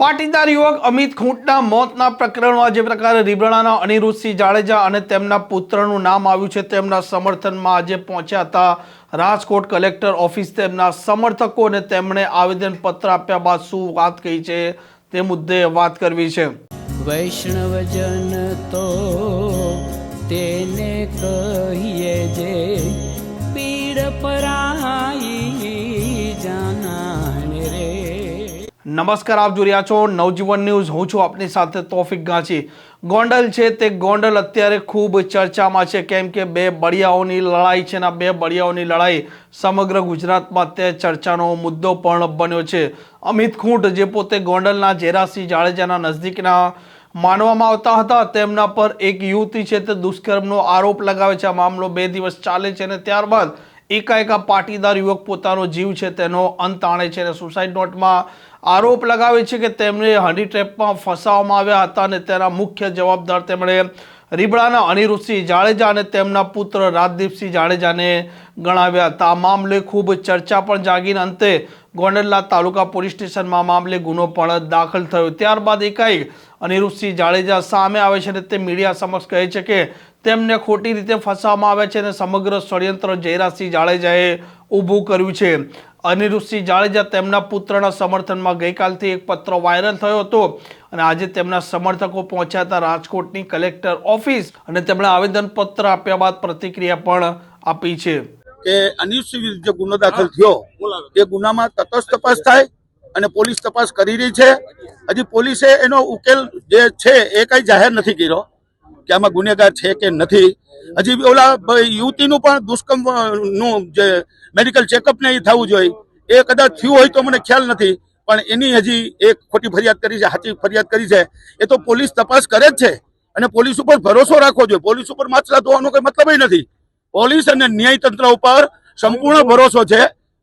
પાટીદાર યુવક અમિત ખૂંટના મોતના પ્રકરણમાં જે પ્રકારે રીબડાના અનિરુદ્ધસિંહ જાડેજા અને તેમના પુત્રનું નામ આવ્યું છે, તેમના સમર્થનમાં આજે પહોંચ્યા હતા રાજકોટ કલેક્ટર ઓફિસ તેમના સમર્થકોને તેમણે આવેદનપત્ર આપ્યા બાદ શું વાત કહી છે તે મુદ્દે વાત કરવી છે। વૈષ્ણવજન તો તેને કહીએ જે પીડ પરાઈ જાનાને રે। નમસ્કાર, આપ જોઈ રહ્યા છો નવજીવન ન્યૂઝ। હું છું આપની સાથે તોફિક ગાંચી। ગોંડલ છે તે ગોંડલ અત્યારે ખૂબ ચર્ચામાં છે, કેમ કે બે બળિયાઓની લડાઈ છે। બે બળિયાઓની લડાઈ સમગ્ર ગુજરાતમાં અત્યારે ચર્ચાનો મુદ્દો પણ બન્યો છે। અમિત ખૂંટ જે પોતે ગોંડલના ઝેરાસિંહ જાડેજાના નજદીકના માનવામાં આવતા હતા, તેમના પર એક યુવતી છે તે દુષ્કર્મનો આરોપ લગાવે છે। આ મામલો 2 દિવસ ચાલે છે અને ત્યારબાદ એકાએક આ પાટીદાર યુવક પોતાનો જીવ છે તેનો અંત આણે છે અને સુસાઇડ નોટમાં આરોપ લગાવે છે કે તેમને હની ટ્રેપમાં ફસાવવામાં આવ્યા હતા અને તેના મુખ્ય જવાબદાર તેમણે રીબડાના અનિરુદ્ધસિંહ જાડેજા અને તેમના પુત્ર રાજદીપસિંહ જાડેજાને ગણાવ્યા હતા। આ મામલે ખૂબ ચર્ચા પણ જાગીને અંતે ગોંડલના તાલુકા પોલીસ સ્ટેશનમાં મામલે ગુનો પણ દાખલ થયો। ત્યારબાદ એકાએક અનિરુદ્ધસિંહ જાડેજા સામે આવે છે અને તે મીડિયા સમક્ષ કહે છે કે તેમને ખોટી રીતે ફસાવવામાં આવ્યા છે અને સમગ્ર ષડયંત્ર ઝેરાસિંહ જાડેજાએ ઊભું કર્યું છે। અનિરુદ્ધસિંહ જાડેજા તેમના પુત્રના સમર્થનમાં ગઈકાલથી એક પત્ર વાયરલ થયો હતો અને આજે તેમના સમર્થકો પહોંચ્યા હતા રાજકોટની કલેક્ટર ઓફિસ અને તેમણે આવેદનપત્ર આપ્યા બાદ પ્રતિક્રિયા પણ આપી છે કે અનિરુદ્ધસિંહ વિરુદ્ધ જે ગુનો દાખલ થયો એ ગુનામાં તટસ્થ તપાસ થાય અને પોલીસ તપાસ કરી રહી છે। હજી પોલીસે એનો ઉકેલ જે છે એ કઈ જાહેર નથી કર્યો કે આમાં ગુનેગાર છે કે નથી। હજી ઓલા યુવતીનું પણ દુષ્કર્મ નું જે મેડિકલ ચેકઅપ ને એ થવું જોઈએ, એ કદાચ થયું હોય તો મને ખ્યાલ નથી, પણ એની હજી એક ખોટી ફરિયાદ કરી છે, સાચી ફરિયાદ કરી છે। એ તો પોલીસ તપાસ કરે જ છે અને પોલીસ ઉપર ભરોસો રાખવો જોઈએ। પોલીસ ઉપર માછલા ધોવાનો કોઈ મતલબ નથી। પોલીસ અને ન્યાયતંત્ર ઉપર સંપૂર્ણ ભરોસો છે,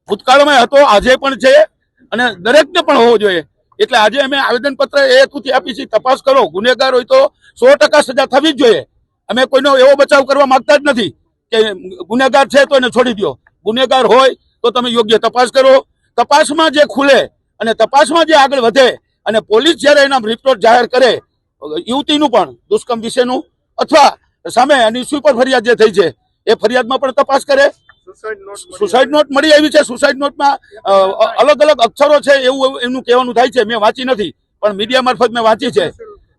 ભૂતકાળમાં હતો, આજે પણ છે અને દરેકને પણ હોવો જોઈએ। એટલે આજે અમે આવેદનપત્ર એ હેતુથી આપી છે, તપાસ કરો, ગુનેગાર હોય તો 100% સજા થવી જ જોઈએ। અમે કોઈનો એવો બચાવ કરવા માંગતા જ નથી કે ગુનેગાર છે તો એને છોડી દો। ગુનેગાર હોય તો તમે યોગ્ય તપાસ કરો, તપાસમાં જે ખુલે અને તપાસમાં જે આગળ વધે અને પોલીસ જયારે એના રિપોર્ટ જાહેર કરે, યુવતીનું પણ દુષ્કર્મ વિશેનું અથવા સામે એની સુપર ફરિયાદ જે થઈ છે એ ફરિયાદમાં પણ તપાસ કરે। સુસાઇડ નોટ મળી આવી છે, સુસાઇડ નોટમાં અલગ અલગ અક્ષરો છે એવું એમનું કહેવાનું થાય છે। મેં વાંચી નથી પણ મીડિયા મારફત મેં વાંચી છે।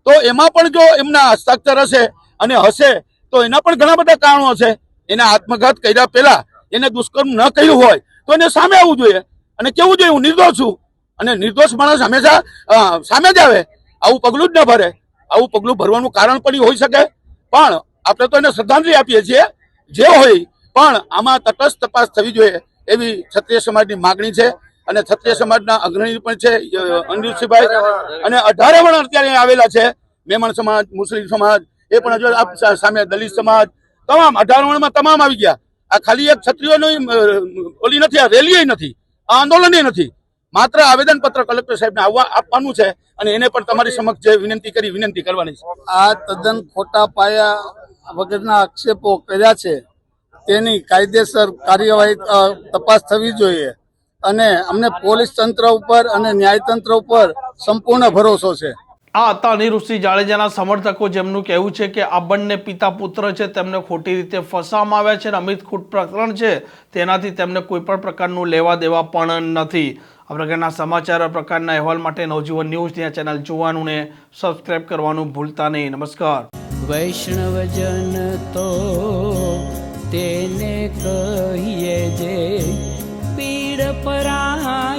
તો એમાં પણ જો એમના હસ્તાક્ષર હશે અને હશે તો એના પણ ઘણા બધા કારણો છે। એને આત્મઘાત કર્યા પહેલા એને દુષ્કર્મ ન કર્યું હોય તો એને સામે આવવું જોઈએ અને કેવું જોઈએ હું નિર્દોષ છું અને નિર્દોષ માણસ હંમેશા સામે જ આવે। આવું પગલું જ ન ભરે। આવું પગલું ભરવાનું કારણ પણ હોઈ શકે, પણ આપણે તો એને શ્રદ્ધાંજલિ આપીએ છીએ જે હોય, પણ આમાં તટસ્થ તપાસ થવી જોઈએ એવી ક્ષત્રિય સમાજની માગણી છે અને ક્ષત્રિય સમાજના અગ્રણી પણ છે અનિરુદ્ધસિંહભાઈ અને 18 વણ અત્યારે આવેલા છે। મેમણ સમાજ, મુસ્લિમ સમાજ, એ પણ હજુ સામે દલિત સમાજ, તમામ 18 વણમાં તમામ આવી ગયા। આ ખાલી એક ક્ષત્રિયોની ઓલી નથી, આ રેલી નથી, આ આંદોલન નથી, માત્ર આવેદનપત્ર કલેક્ટર સાહેબને આપવાનું છે અને એને પણ તમારી સમક્ષ જે વિનંતી કરવાની છે। આ તદ્દન ખોટા પાયા વગરના આક્ષેપો કર્યા છે તેની કાયદેસર કાર્યવાહી તપાસ થવી જોઈએ અને અમને પોલીસ તંત્ર ઉપર અને ન્યાયતંત્ર ઉપર સંપૂર્ણ ભરોસો છે। આ હતા અનિરુદ્ધસિંહ જાડેજાના સમર્થકો, જેમનું કહેવું છે કે આ બંને પિતા પુત્ર છે તેમને ખોટી રીતે ફસાવવામાં આવ્યા છે અને અમિત ખૂંટ પ્રકરણ છે તેનાથી તેમને કોઈ પણ પ્રકારનું લેવા દેવા પણ નથી। આ પ્રકારના સમાચાર, આ પ્રકારના અહેવાલ માટે નવજીવન ન્યૂઝની આ ચેનલ જોવાનું ને સબસ્ક્રાઇબ કરવાનું ભૂલતા નહીં। નમસ્કાર। વૈષ્ણવજન તો તેને કહીએ જે પીડ પરાઈ